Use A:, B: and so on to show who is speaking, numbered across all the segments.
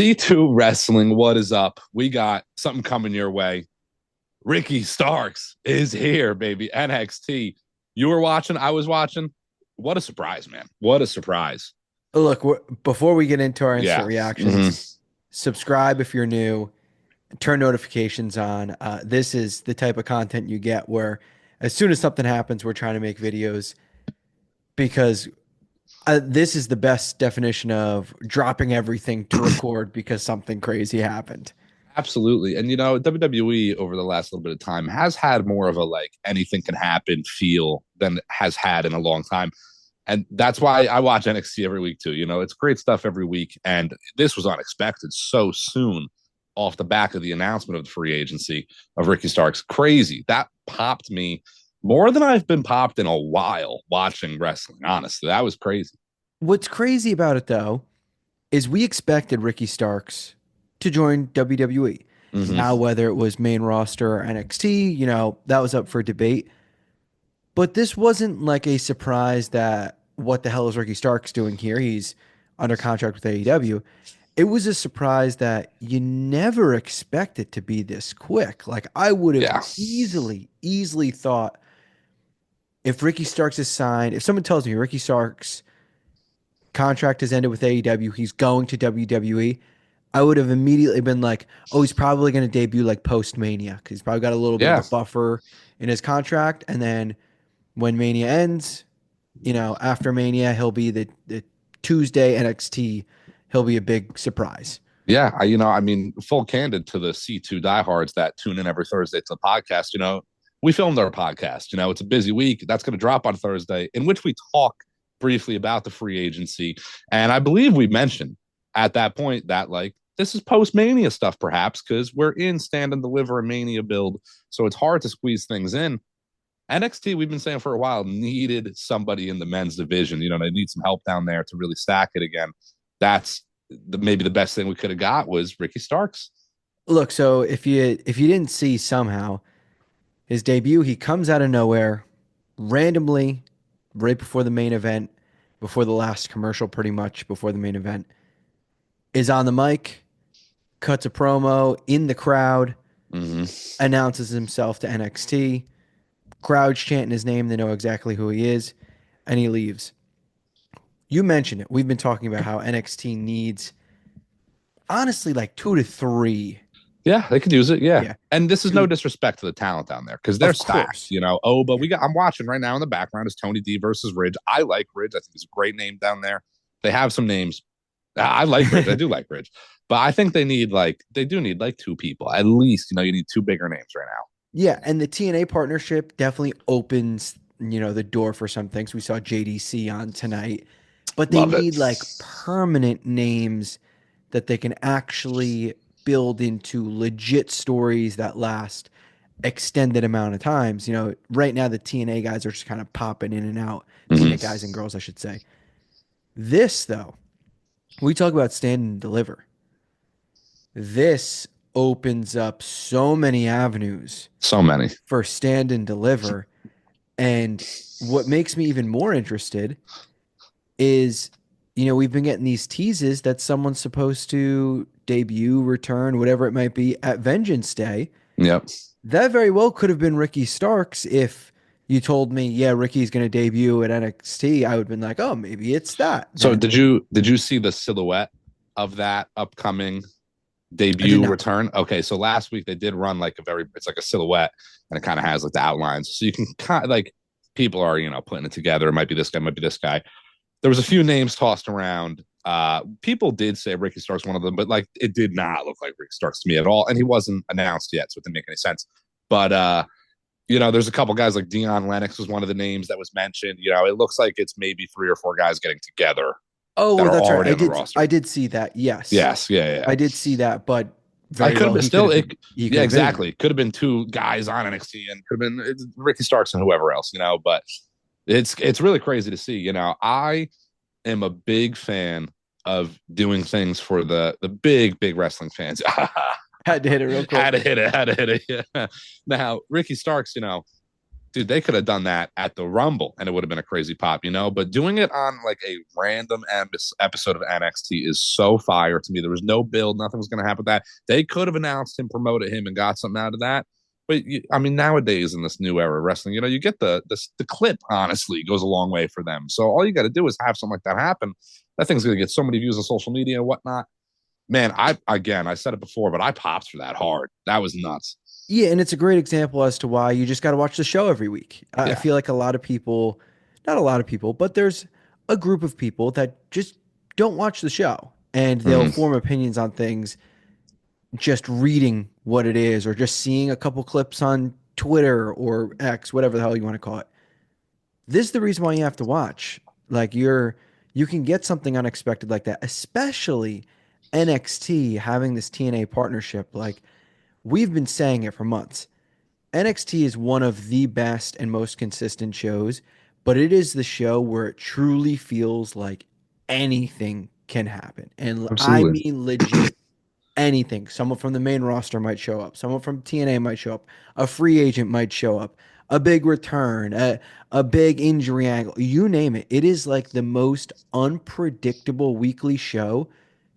A: C2 Wrestling, what is up? We got something coming your way. Ricky Starks is here, baby. NXT. You were watching, I was watching. What a surprise, man. What a surprise.
B: Look, before we get into our instant
A: Yeah.
B: reactions, subscribe if you're new, turn notifications on. This is the type of content you get where as soon as something happens, we're trying to make videos because this is the best definition of dropping everything to record because something crazy happened.
A: Absolutely. And, WWE over the last little bit of time has had more of a like anything can happen feel than it has had in a long time. And that's why I watch NXT every week, too. It's great stuff every week. And this was unexpected so soon off the back of the announcement of the free agency of Ricky Starks. Crazy. That popped me more than I've been popped in a while watching wrestling. Honestly, that was crazy.
B: What's crazy about it, though, is we expected Ricky Starks to join WWE. Now,
A: Mm-hmm.
B: whether it was main roster or NXT, that was up for debate. But this wasn't like a surprise that what the hell is Ricky Starks doing here? He's under contract with AEW. It was a surprise that you never expect it to be this quick. Like I would have
A: Yeah.
B: easily thought if Ricky Starks is signed, if someone tells me Ricky Starks contract has ended with AEW, he's going to WWE, I would have immediately been like, oh, he's probably going to debut like post Mania because he's probably got a little bit of
A: Yeah.
B: a buffer in his contract. And then when Mania ends, after Mania, he'll be the Tuesday NXT. He'll be a big surprise.
A: Yeah, full candid to the C2 diehards that tune in every Thursday to the podcast. We filmed our podcast. It's a busy week. That's going to drop on Thursday, in which we talk briefly about the free agency. And I believe we mentioned at that point that, like, this is post Mania stuff, perhaps, because we're in stand and deliver a Mania build. So it's hard to squeeze things in. NXT, we've been saying for a while, needed somebody in the men's division. They need some help down there to really stack it again. That's maybe the best thing we could have got was Ricky Starks.
B: Look, so if you didn't see somehow his debut, he comes out of nowhere randomly right before the main event, before the last commercial, pretty much before the main event, is on the mic, cuts a promo in the crowd,
A: Mm-hmm.
B: announces himself to NXT. Crowd's chanting his name. They know exactly who he is, and he leaves. You mentioned it. We've been talking about how NXT needs, honestly, like 2 to 3.
A: Yeah, they could use it. Yeah.
B: Yeah.
A: And this is no
B: Two,
A: disrespect to the talent down there because they're
B: of
A: stacked,
B: course.
A: Oh, but
B: Yeah.
A: I'm watching right now in the background is Tony D versus Ridge. I like Ridge. I think it's a great name down there. They have some names. I like Ridge. I do like Ridge. But I think they do need like two people. At least, you need two bigger names right now.
B: Yeah, and the TNA partnership definitely opens, the door for some things. We saw JDC on tonight, but they
A: Love it.
B: need like permanent names that they can actually build into legit stories that last extended amount of times. Right now the TNA guys are just kind of popping in and out. TNA
A: Mm-hmm.
B: guys and girls, I should say. This though, we talk about stand and deliver. This opens up so many avenues
A: So many.
B: for stand and deliver. And what makes me even more interested is, we've been getting these teases that someone's supposed to debut, return, whatever it might be at Vengeance Day.
A: Yep.
B: That very well could have been Ricky Starks if you told me, yeah, Ricky's going to debut at NXT. I would have been like, oh, maybe it's that.
A: So
B: Then
A: did you see the silhouette of that upcoming
B: I did
A: debut
B: not.
A: return? Okay, so last week they did run like it's like a silhouette and it kind of has like the outlines. So you can kind of like people are, putting it together. It might be this guy, might be this guy. There was a few names tossed around. People did say Ricky Starks one of them, but like it did not look like Ricky Starks to me at all. And he wasn't announced yet, so it didn't make any sense. But there's a couple guys like Dion Lennox was one of the names that was mentioned. It looks like it's maybe 3 or 4 guys getting together that
B: Oh,
A: are
B: that's right.
A: already on the roster.
B: I did see that. Yes.
A: Yes, yeah.
B: I did see that, but
A: I
B: very
A: could have
B: well
A: been still.
B: he could
A: Yeah,
B: have been there.
A: exactly. Could have been 2 guys on NXT, and could have been Ricky Starks and whoever else. But it's really crazy to see. I am a big fan of doing things for the big wrestling fans.
B: Had to hit it real quick.
A: Had to hit it. Yeah. Now Ricky Starks, Dude, they could have done that at the Rumble and it would have been a crazy pop, you know? But doing it on like a random episode of NXT is so fire to me. There was no build, nothing was going to happen with that. They could have announced him, promoted him, and got something out of that. But I mean, nowadays in this new era of wrestling, you know, you get the clip. Honestly, goes a long way for them. So all you got to do is have something like that happen. That thing's going to get so many views on social media and whatnot. Man, I said it before, but I popped for that hard. That was nuts.
B: Yeah, and it's a great example as to why you just got to watch the show every week. I
A: Yeah.
B: feel like a lot of people, not a lot of people, but there's a group of people that just don't watch the show and they'll
A: Mm-hmm.
B: form opinions on things just reading what it is or just seeing a couple clips on Twitter or X, whatever the hell you want to call it. This is the reason why you have to watch. Like you can get something unexpected like that, especially NXT having this TNA partnership. Like we've been saying it for months. NXT is one of the best and most consistent shows, but it is the show where it truly feels like anything can happen. And I
A: Absolutely.
B: mean legit anything. Someone from the main roster might show up. Someone from TNA might show up. A free agent might show up. A big return, a big injury angle. You name it. It is like the most unpredictable weekly show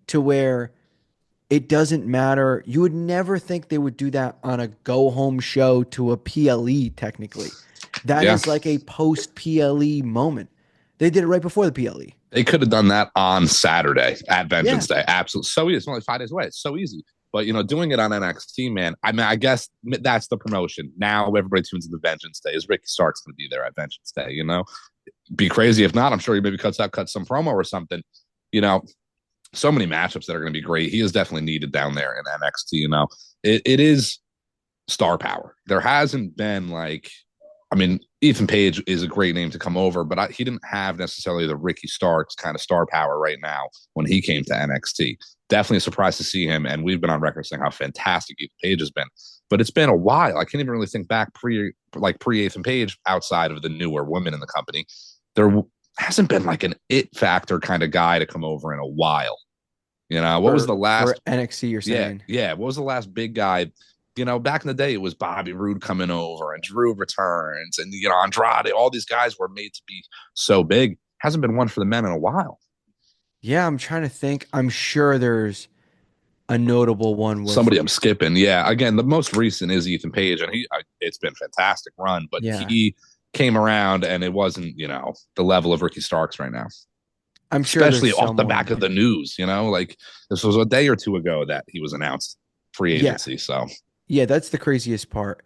B: to where it doesn't matter. You would never think they would do that on a go home show to a PLE, technically. That
A: Yeah.
B: is like a post PLE moment. They did it right before the PLE.
A: They could have done that on Saturday at
B: Yeah.
A: Vengeance Day. Absolutely. So easy. It's only 5 days away. It's so easy. But, you know, doing it on NXT, man, I mean, I guess that's the promotion. Now everybody tunes into Vengeance Day. Is Ricky Starks going to be there at Vengeance Day? You know, be crazy. If not, I'm sure he maybe cuts some promo or something. You know, so many matchups that are going to be great. He is definitely needed down there in NXT. You know, it is star power. There hasn't been like, I mean, Ethan Page is a great name to come over, but he didn't have necessarily the Ricky Starks kind of star power right now when he came to NXT. Definitely a surprise to see him, and we've been on record saying how fantastic Ethan Page has been. But it's been a while. I can't even really think back pre Ethan Page outside of the newer women in the company. There hasn't been like an it factor kind of guy to come over in a while. You know, what was the
B: For
A: last
B: NXT, you're
A: yeah,
B: saying?
A: yeah. What was the last big guy? You know, back in the day, it was Bobby Roode coming over and Drew returns and, you know, Andrade. All these guys were made to be so big. Hasn't been one for the men in a while.
B: Yeah, I'm trying to think. I'm sure there's a notable one with,
A: Somebody I'm skipping. Yeah. Again, the most recent is Ethan Page, and it's been a fantastic run, but
B: yeah,
A: he came around and it wasn't, you know, the level of Ricky Starks right now,
B: I'm sure there's
A: especially off the back
B: someone.
A: of the news, you know, like this was a day or two ago that he was announced free
B: Yeah,
A: agency. So,
B: yeah, that's the craziest part.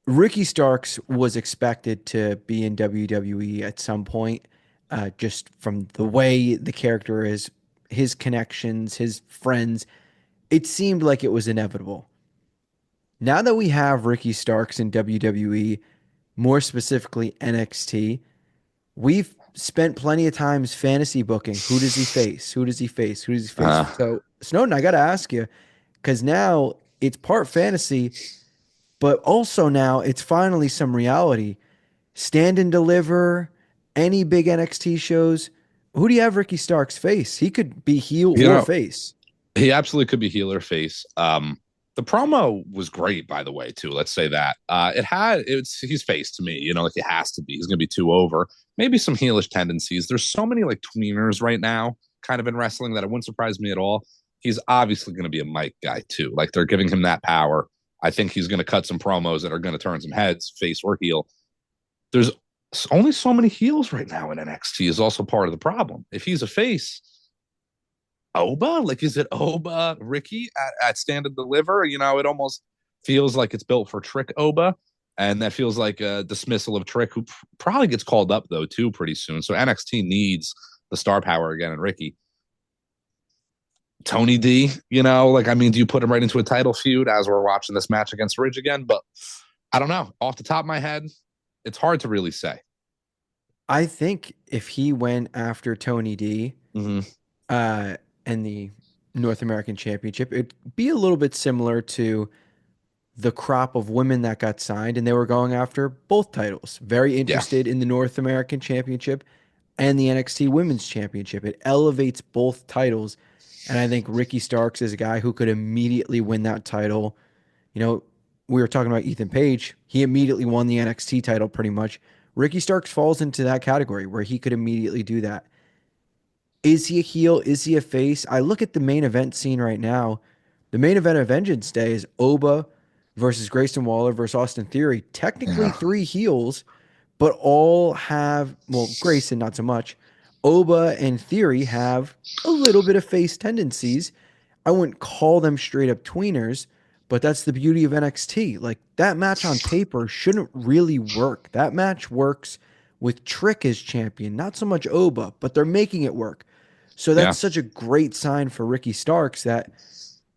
B: Ricky Starks was expected to be in WWE at some point, just from the way the character is, his connections, his friends. It seemed like it was inevitable. Now that we have Ricky Starks in WWE, more specifically NXT, we've spent plenty of times fantasy booking. Who does he face? Who does he face? Who does he face?
A: uh,
B: So, Snowden, I got to ask you, because now it's part fantasy, but also now it's finally some reality. Stand and Deliver, any big NXT shows. Who do you have Ricky Starks face? He could be heel
A: you
B: or
A: know,
B: face.
A: he absolutely could be healer face. The promo was great, by the way, too. Let's say that. It's he's face to me, you know, like he has to be. He's gonna be too over. Maybe some heelish tendencies. There's so many like tweeners right now, kind of in wrestling that it wouldn't surprise me at all. He's obviously gonna be a mic guy too. Like they're giving him that power. I think he's gonna cut some promos that are gonna turn some heads, face or heel. There's only so many heels right now in NXT is also part of the problem. If he's a face, Oba? Like, is it Oba Ricky at Stand and Deliver? You know, it almost feels like it's built for Trick Oba. And that feels like a dismissal of Trick, who probably gets called up, though, too, pretty soon. So NXT needs the star power again. And Ricky, Tony D, you know, like, I mean, do you put him right into a title feud as we're watching this match against Ridge again? But I don't know. Off the top of my head, it's hard to really say.
B: I think if he went after Tony D
A: Mm-hmm.
B: uh, and the North American Championship, it'd be a little bit similar to the crop of women that got signed, and they were going after both titles. Very
A: Yeah.
B: interested in the North American Championship and the NXT Women's Championship. It elevates both titles. And I think Ricky Starks is a guy who could immediately win that title. You know, we were talking about Ethan Page. He immediately won the NXT title pretty much. Ricky Starks falls into that category where he could immediately do that. Is he a heel? Is he a face? I look at the main event scene right now. The main event of Vengeance Day is Oba versus Grayson Waller versus Austin Theory. Technically
A: Yeah,
B: three heels, but all have, well, Grayson not so much. Oba and Theory have a little bit of face tendencies. I wouldn't call them straight up tweeners, but that's the beauty of NXT. Like that match on paper shouldn't really work. That match works with Trick as champion, not so much Oba, but they're making it work. So
A: yeah,
B: that's such a great sign for Ricky Starks that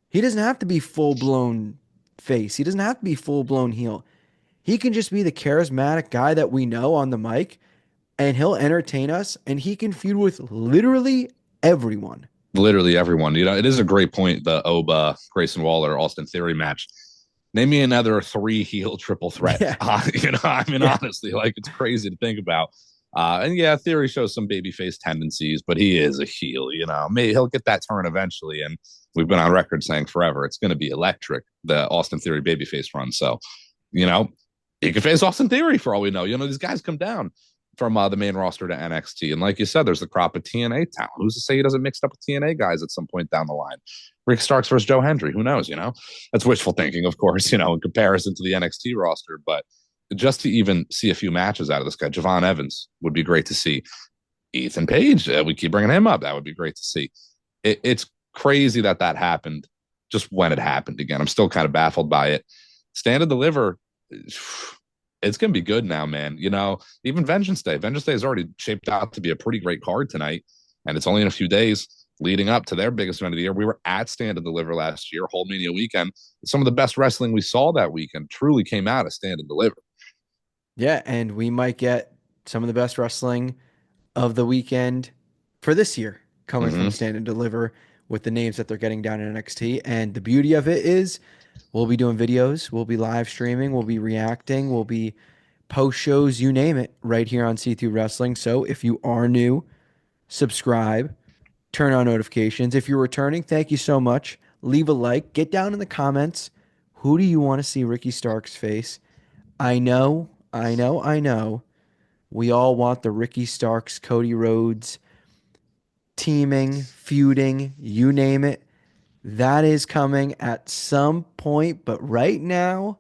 B: he doesn't have to be full blown face. He doesn't have to be full blown heel. He can just be the charismatic guy that we know on the mic, and he'll entertain us, and he can feud with literally everyone.
A: literally everyone. It is a great point. The Oba, Grayson Waller, Austin Theory match. Name me another three heel triple threat.
B: Yeah.
A: I mean,
B: Yeah.
A: honestly, like it's crazy to think about. And yeah, Theory shows some babyface tendencies, but he is a heel. Maybe he'll get that turn eventually. And we've been on record saying forever it's going to be electric, the Austin Theory babyface run. So, you know, he could face Austin Theory for all we know. These guys come down from the main roster to NXT. And like you said, there's the crop of TNA talent. Who's to say he doesn't mix up with TNA guys at some point down the line? Rick Starks versus Joe Hendry. Who knows? That's wishful thinking, of course, in comparison to the NXT roster. But just to even see a few matches out of this guy, Javon Evans would be great to see. Ethan Page, we keep bringing him up. That would be great to see. It's crazy that happened just when it happened again. I'm still kind of baffled by it. Stand and Deliver, it's going to be good now, man. Even Vengeance Day. Vengeance Day is already shaped out to be a pretty great card tonight, and it's only in a few days leading up to their biggest event of the year. We were at Stand and Deliver last year, Whole Mania weekend. Some of the best wrestling we saw that weekend truly came out of Stand and Deliver.
B: Yeah. And we might get some of the best wrestling of the weekend for this year coming from
A: Mm-hmm.
B: Stand and Deliver with the names that they're getting down in NXT. And the beauty of it is we'll be doing videos, we'll be live streaming, we'll be reacting, we'll be post shows, you name it, right here on C2 Wrestling. So if you are new, subscribe, turn on notifications. If you're returning, thank you so much. Leave a like, get down in the comments. Who do you want to see Ricky Starks face? I know. We all want the Ricky Starks, Cody Rhodes teaming, feuding, you name it. That is coming at some point, but right now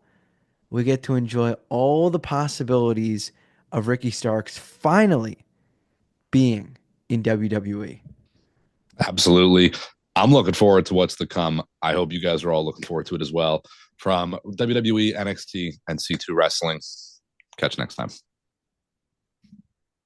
B: we get to enjoy all the possibilities of Ricky Starks finally being in WWE.
A: Absolutely. I'm looking forward to what's to come. I hope you guys are all looking forward to it as well. From WWE, NXT, and C2 Wrestling. Catch you next time.